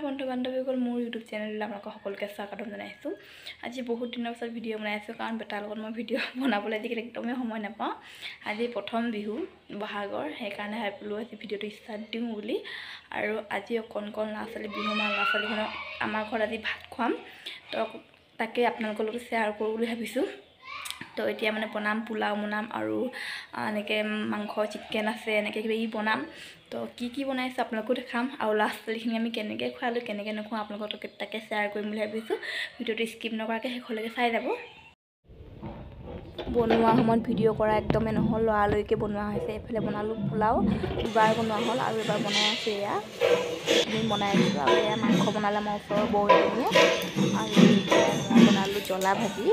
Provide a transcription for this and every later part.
বন্ধু বান্ধৱীসকল মোৰ ইউটিউব চেনেললৈ আপোনালোকক সকলোকে স্বাগতম জনাইছোঁ। আজি বহুত দিনৰ পিছত ভিডিঅ' বনাই আছোঁ কাৰণ বেটাৰ লগত মই ভিডিঅ' বনাবলৈ আজিকালি একদমেই সময় নাপাওঁ। আজি প্ৰথম বিহু বহাগৰ, সেইকাৰণে ভাবিলোঁ আজি ভিডিঅ'টো ষ্টাৰ্ট দিওঁ বুলি। আৰু আজি অকণ ল'ৰা ছোৱালী বিহু মাৰ ল'ৰা ছোৱালীখনক আমাৰ ঘৰত আজি ভাত খুৱাম, তো তাকে আপোনালোকৰ লগত শ্বেয়াৰ কৰোঁ বুলি ভাবিছোঁ। তো এতিয়া মানে বনাম, পোলাও বনাম আৰু এনেকৈ মাংস চিকেন আছে, এনেকৈ কিবা বনাম। তো কি বনাইছোঁ আপোনালোকো দেখাম আৰু ল'ৰা ছোৱালীখিনি আমি কেনেকৈ খোৱালোঁ কেনেকৈ নোখোৱাওঁ আপোনালোকক তাকে শ্বেয়াৰ কৰিম বুলি ভাবিছোঁ। ভিডিঅ'টো স্কিপ নকৰাকৈ শেষলৈকে চাই যাব। বনোৱাৰ সময়ত ভিডিঅ' কৰা একদমেই নহ'ল, লৰালৰিকৈ বনোৱা হৈছে। এইফালে বনালোঁ পোলাও, দুবাৰ বনোৱা হ'ল আৰু এবাৰ বনাই আছোঁ। এয়া এইখিনি বনাই আছোঁ আৰু এয়া মাংস বনালে আমাৰ ওচৰৰ বৌ এজনীয়ে, আৰু মই বনালোঁ জ্বলা ভাজি।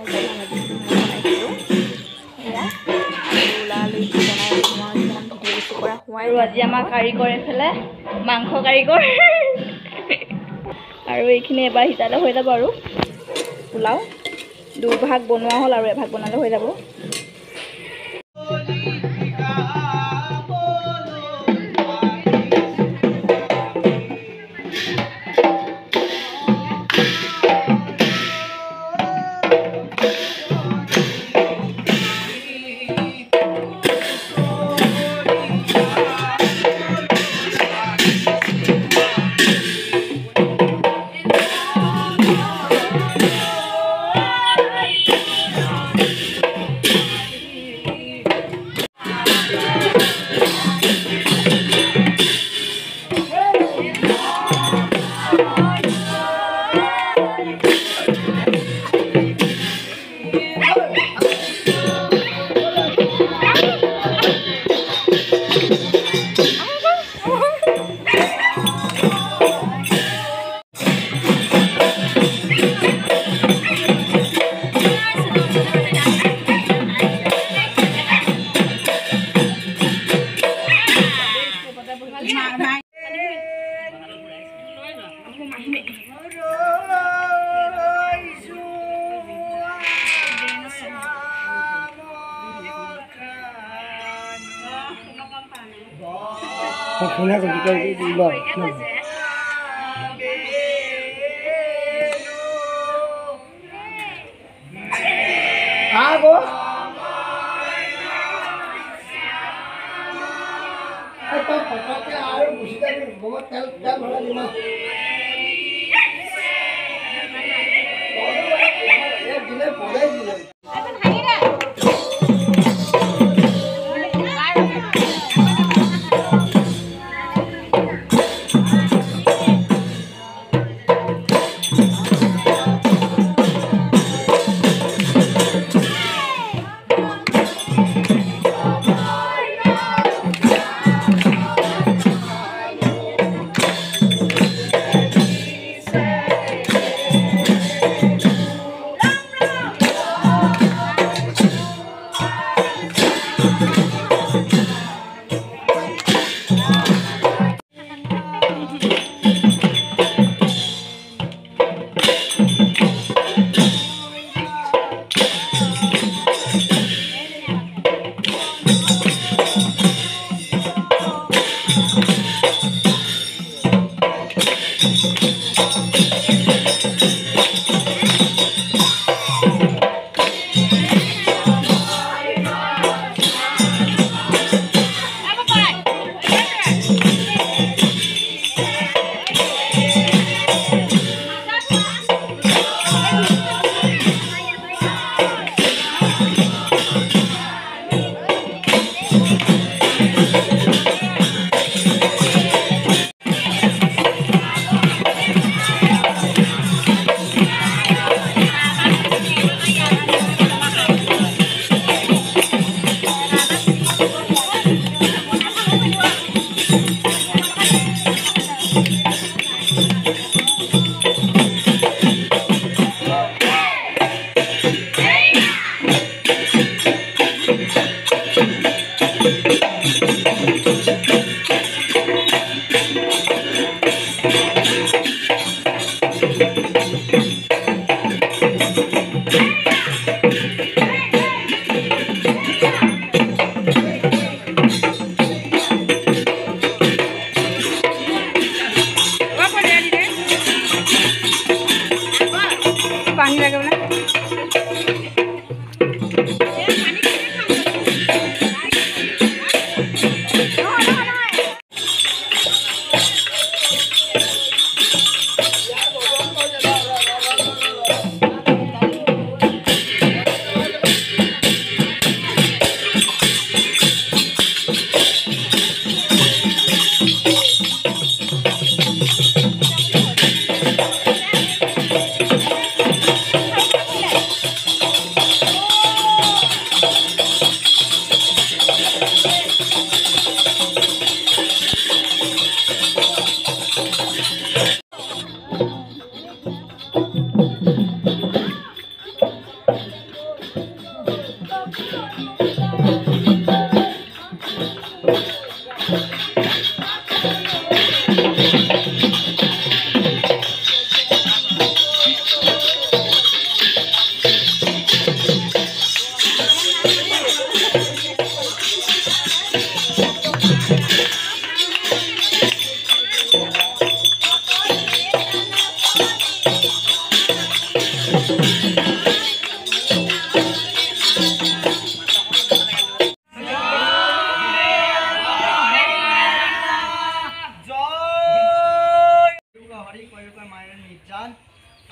জ্বলা ভাজিটো মই বনাইছিলোঁ এয়া, আৰু লৰালৰিকৈ বনাই আছোঁ। মই কিছুমান ভিডিঅ' বেছি কৰা হোৱাই আৰু আজি আমাৰ কাৰিকৰ এইফালে মাংস কাৰিকৰ আৰু এইখিনি এবাৰ সিজালে হৈ যাব। আৰু পোলাও দুভাগ বনোৱা হ'ল আৰু এভাগ বনালে হৈ যাব।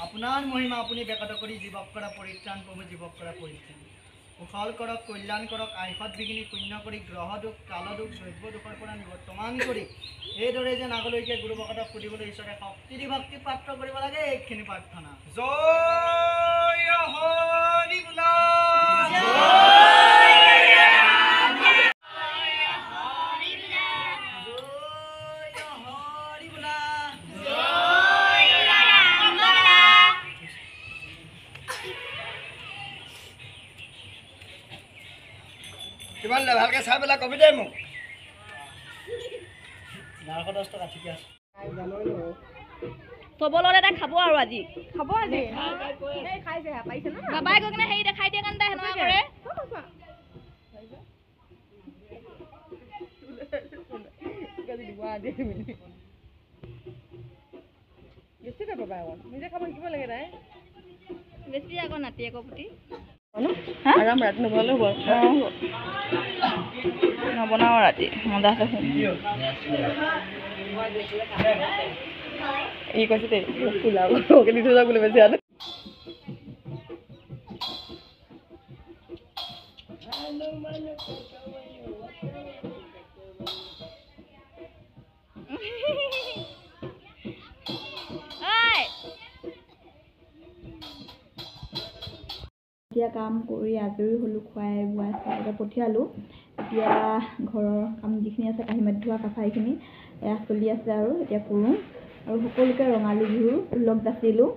আপোনাৰ মহিমা আপুনি ব্যাকত কৰি জীৱক কৰা পৰিত্ৰাণ প্ৰভু জীৱক কৰা পৰিত্ৰাণ কুশল কৰক কল্যাণ কৰক আইসত বিঘিনি শূন্য কৰি গ্ৰহ দুখ কাল দুখ দ্ৰব্য দুখৰ পৰা নিবৰ্তমান কৰি এইদৰে যেন আগলৈকে গুৰু ভকতক সুধিবলৈ ঈশ্বৰে শক্তি দি ভক্তি পাত্ৰ কৰিব লাগে এইখিনি প্ৰাৰ্থনা জয় হৰি বোলা কিমান ভালকৈ চাই পেলাই কবি দেই মোক 910 টকা ঠিকে আছে চবলৰে এটা খাব আৰু আজি খাইছে পাইছে না বাবাই গৈ কিনে হেৰি দেখাই দিয়ে কাৰণে সেনেকুৱা কৰে বেছিকৈ পাবা আকৌ নিজে খাব শিকিব লাগে তাই বেছি আকৌ নাতিয়েকৰ প্ৰতি আৰাম ৰাতি নবনালেও হ'ব নবনাওঁ ৰাতি মজা আছে ই কৈছে দেই পোলাও ওকে দি থৈ যাওক বুলি বেছি আৰু এতিয়া কাম কৰি আজৰি হ'লোঁ খুৱাই বোৱাই চবকে পঠিয়ালোঁ এতিয়া ঘৰৰ কাম যিখিনি আছে কাঁহী মাতি ধোৱা কাছাৰীখিনি এয়া চলি আছে আৰু এতিয়া কৰোঁ আৰু সকলোকে ৰঙালী বিহুৰ লগ যাচিলোঁ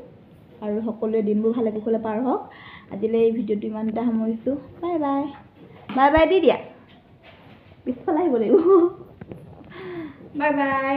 আৰু সকলোৱে দিনবোৰ ভালে কুশলে পাৰ হওক আজিলৈ এই ভিডিঅ'টো ইমানতে সামৰিছোঁ bye bye bye by the দিয়া পিছফালে আহিব লাগিব বাই বাই